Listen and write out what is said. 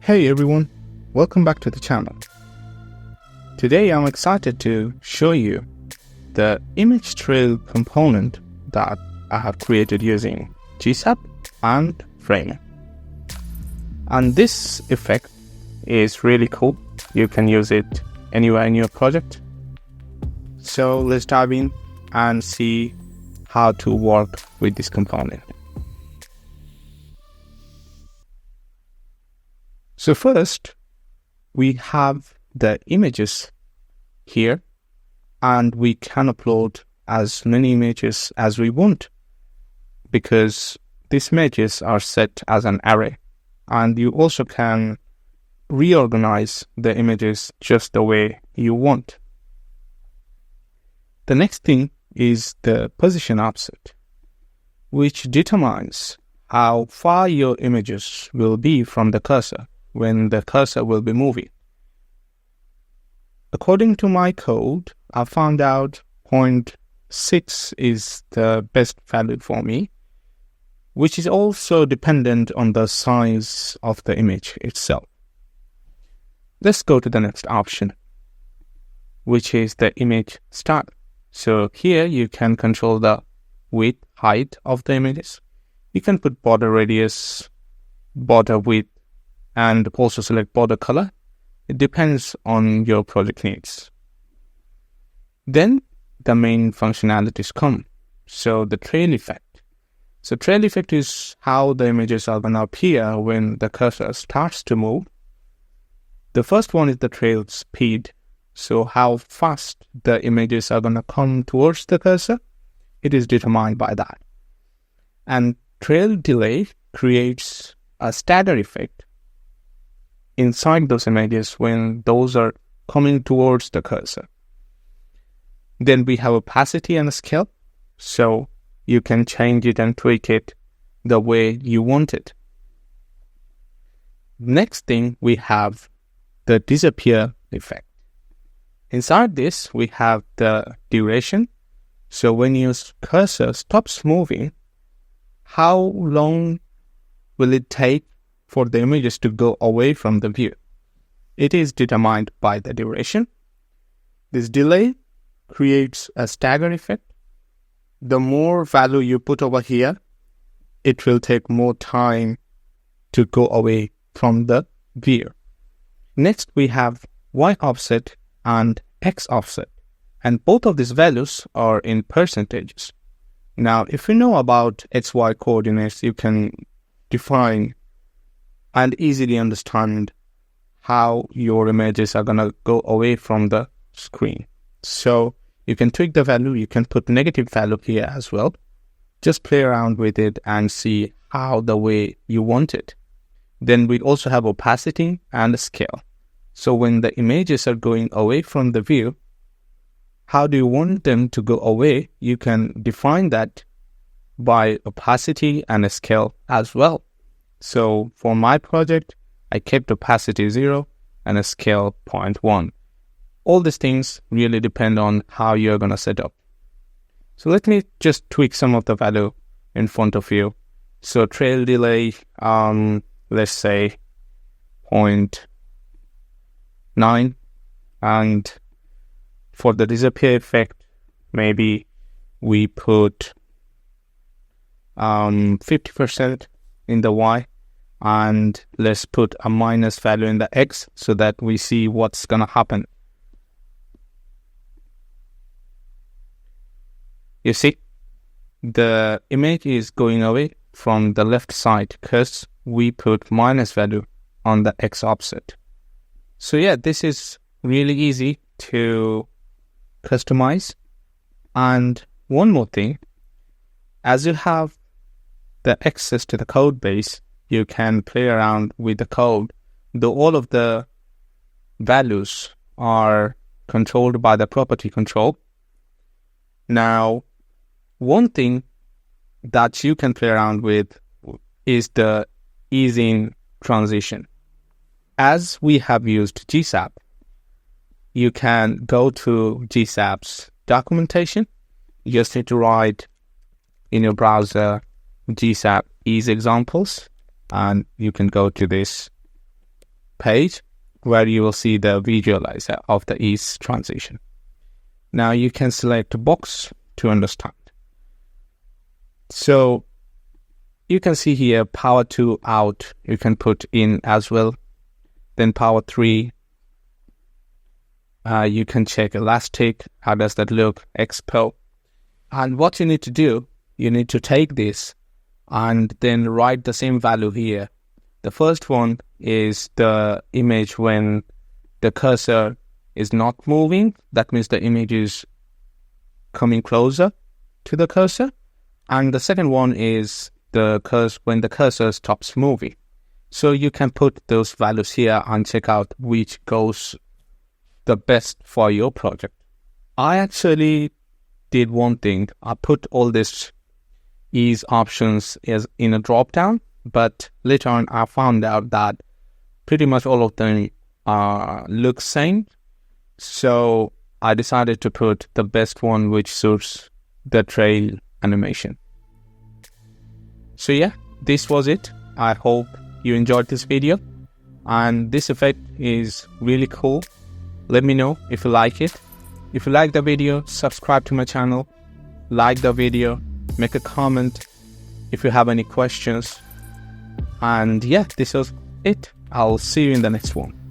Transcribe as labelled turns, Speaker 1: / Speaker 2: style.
Speaker 1: Hey everyone, welcome back to the channel. Today I'm excited to show you the image trail component that I have created using GSAP and framing. And this effect is really cool. You can use it anywhere in your project. So let's dive in and see how to work with this component. So first, we have the images here, and we can upload as many images as we want because these images are set as an array, and you also can reorganize the images just the way you want. The next thing is the position offset, which determines how far your images will be from the cursor when the cursor will be moving. According to my code, I found out 0.6 is the best value for me, which is also dependent on the size of the image itself. Let's go to the next option, which is the image style. So here you can control the width, height of the images. You can put border radius, border width, and also select border color. It depends on your project needs. Then the main functionalities come. So the trail effect. So trail effect is how the images are going to appear when the cursor starts to move. The first one is the trail speed. So how fast the images are going to come towards the cursor. It is determined by that. And trail delay creates a stagger effect inside those images when those are coming towards the cursor. Then we have opacity and scale, so you can change it and tweak it the way you want it. Next thing, we have the disappear effect. Inside this, we have the duration. So when your cursor stops moving, how long will it take for the images to go away from the view? It is determined by the duration. This delay creates a stagger effect. The more value you put over here, it will take more time to go away from the view. Next, we have Y offset and X offset, and both of these values are in percentages. Now, if you know about XY coordinates, you can define and easily understand how your images are going to go away from the screen. So you can tweak the value, you can put negative value here as well. Just play around with it and see how the way you want it. Then we also have opacity and scale. So when the images are going away from the view, how do you want them to go away? You can define that by opacity and scale as well. So for my project, I kept opacity 0 and a scale 0.1. All these things really depend on how you're going to set up. So let me just tweak some of the value in front of you. So trail delay, let's say 0.9. And for the disappear effect, maybe we put 50% in the Y, and let's put a minus value in the X so that we see what's going to happen. You see, the image is going away from the left side because we put minus value on the X offset. So yeah, this is really easy to customize. And one more thing, as you have the access to the code base, you can play around with the code, though all of the values are controlled by the property control. Now, one thing that you can play around with is the easing transition. As we have used GSAP, you can go to GSAP's documentation. You just need to write in your browser GSAP ease examples, and you can go to this page where you will see the visualizer of the ease transition. Now you can select a box to understand. So you can see here power 2 out, you can put in as well. Then power 3, you can check elastic, how does that look, expo. And what you need to do, you need to take this and then write the same value here. The first one is the image when the cursor is not moving. That means the image is coming closer to the cursor. And the second one is when the cursor stops moving. So you can put those values here and check out which goes the best for your project. I actually did one thing. I put all these ease options as in a drop down, but later on I found out that pretty much all of them look same. So I decided to put the best one which suits the trail animation. So yeah, this was it. I hope you enjoyed this video, and this effect is really cool. Let me know if you like it. If you like the video, subscribe to my channel, like the video, make a comment if you have any questions. And yeah, this was it. I'll see you in the next one.